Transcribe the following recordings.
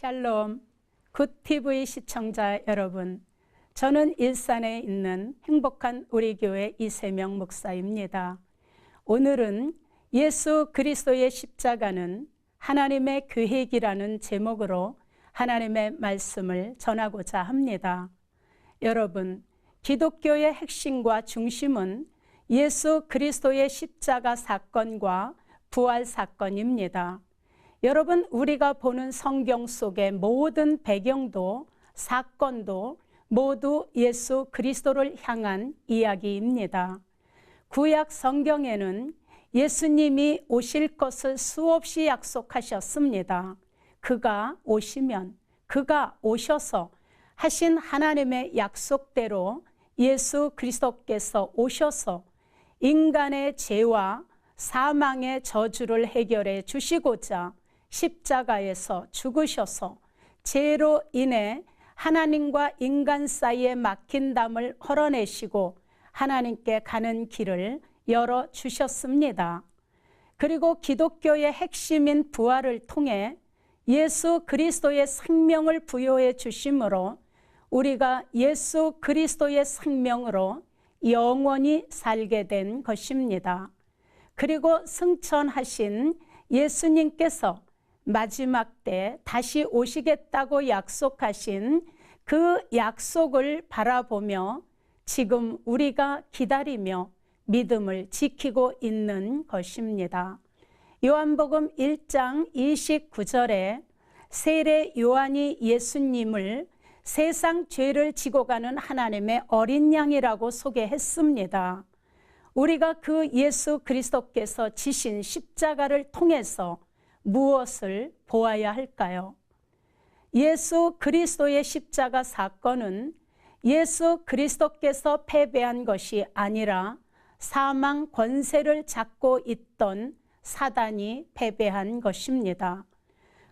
샬롬, 굿TV 시청자 여러분, 저는 일산에 있는 행복한 우리 교회 이세명 목사입니다. 오늘은 예수 그리스도의 십자가는 하나님의 계획이라는 제목으로 하나님의 말씀을 전하고자 합니다. 여러분, 기독교의 핵심과 중심은 예수 그리스도의 십자가 사건과 부활 사건입니다. 여러분, 우리가 보는 성경 속의 모든 배경도 사건도 모두 예수 그리스도를 향한 이야기입니다. 구약 성경에는 예수님이 오실 것을 수없이 약속하셨습니다. 그가 오시면, 그가 오셔서 하신 하나님의 약속대로 예수 그리스도께서 오셔서 인간의 죄와 사망의 저주를 해결해 주시고자 십자가에서 죽으셔서 죄로 인해 하나님과 인간 사이에 막힌 담을 헐어내시고 하나님께 가는 길을 열어주셨습니다. 그리고 기독교의 핵심인 부활을 통해 예수 그리스도의 생명을 부여해 주심으로 우리가 예수 그리스도의 생명으로 영원히 살게 된 것입니다. 그리고 승천하신 예수님께서 마지막 때 다시 오시겠다고 약속하신 그 약속을 바라보며 지금 우리가 기다리며 믿음을 지키고 있는 것입니다. 요한복음 1장 29절에 세례 요한이 예수님을 세상 죄를 지고 가는 하나님의 어린 양이라고 소개했습니다. 우리가 그 예수 그리스도께서 지신 십자가를 통해서 무엇을 보아야 할까요? 예수 그리스도의 십자가 사건은 예수 그리스도께서 패배한 것이 아니라 사망 권세를 잡고 있던 사단이 패배한 것입니다.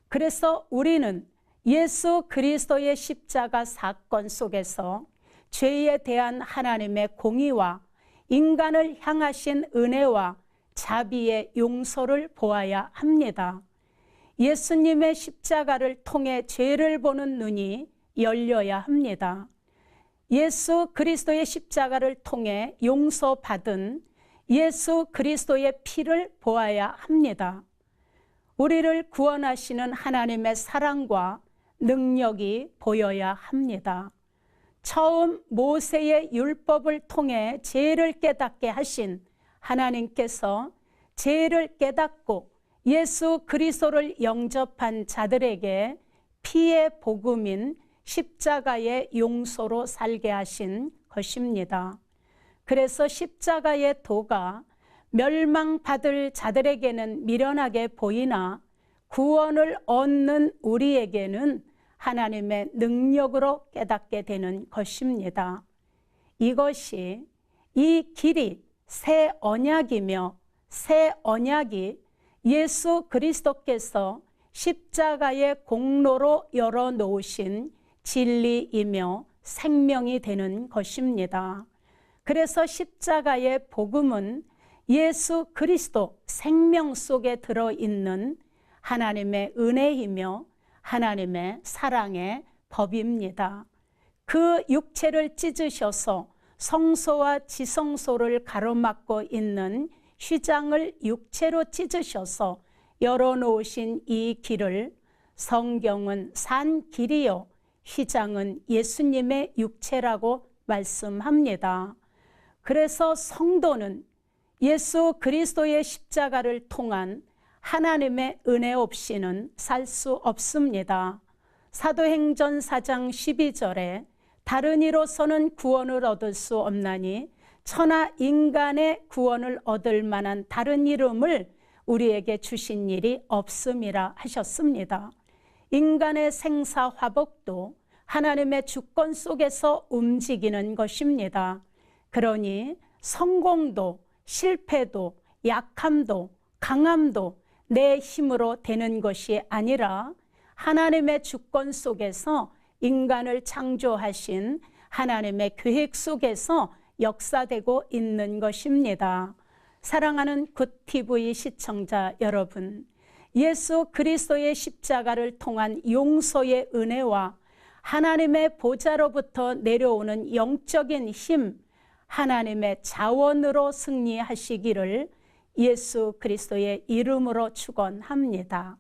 그래서 우리는 예수 그리스도의 십자가 사건 속에서 죄에 대한 하나님의 공의와 인간을 향하신 은혜와 자비의 용서를 보아야 합니다. 예수님의 십자가를 통해 죄를 보는 눈이 열려야 합니다. 예수 그리스도의 십자가를 통해 용서받은 예수 그리스도의 피를 보아야 합니다. 우리를 구원하시는 하나님의 사랑과 능력이 보여야 합니다. 처음 모세의 율법을 통해 죄를 깨닫게 하신 하나님께서 죄를 깨닫고 예수 그리스도를 영접한 자들에게 피의 복음인 십자가의 용서로 살게 하신 것입니다. 그래서 십자가의 도가 멸망받을 자들에게는 미련하게 보이나 구원을 얻는 우리에게는 하나님의 능력으로 깨닫게 되는 것입니다. 이것이 이 길이 새 언약이며 새 언약이 예수 그리스도께서 십자가의 공로로 열어놓으신 진리이며 생명이 되는 것입니다. 그래서 십자가의 복음은 예수 그리스도 생명 속에 들어있는 하나님의 은혜이며 하나님의 사랑의 법입니다. 그 육체를 찢으셔서 성소와 지성소를 가로막고 있는 휘장을 육체로 찢으셔서 열어놓으신 이 길을 성경은 산 길이요 휘장은 예수님의 육체라고 말씀합니다. 그래서 성도는 예수 그리스도의 십자가를 통한 하나님의 은혜 없이는 살 수 없습니다. 사도행전 4장 12절에 다른 이로서는 구원을 얻을 수 없나니 천하 인간의 구원을 얻을 만한 다른 이름을 우리에게 주신 일이 없음이라 하셨습니다. 인간의 생사화복도 하나님의 주권 속에서 움직이는 것입니다. 그러니 성공도 실패도 약함도 강함도 내 힘으로 되는 것이 아니라 하나님의 주권 속에서 인간을 창조하신 하나님의 계획 속에서 역사되고 있는 것입니다. 사랑하는 굿TV 시청자 여러분, 예수 그리스도의 십자가를 통한 용서의 은혜와 하나님의 보좌로부터 내려오는 영적인 힘, 하나님의 자원으로 승리하시기를 예수 그리스도의 이름으로 축원합니다.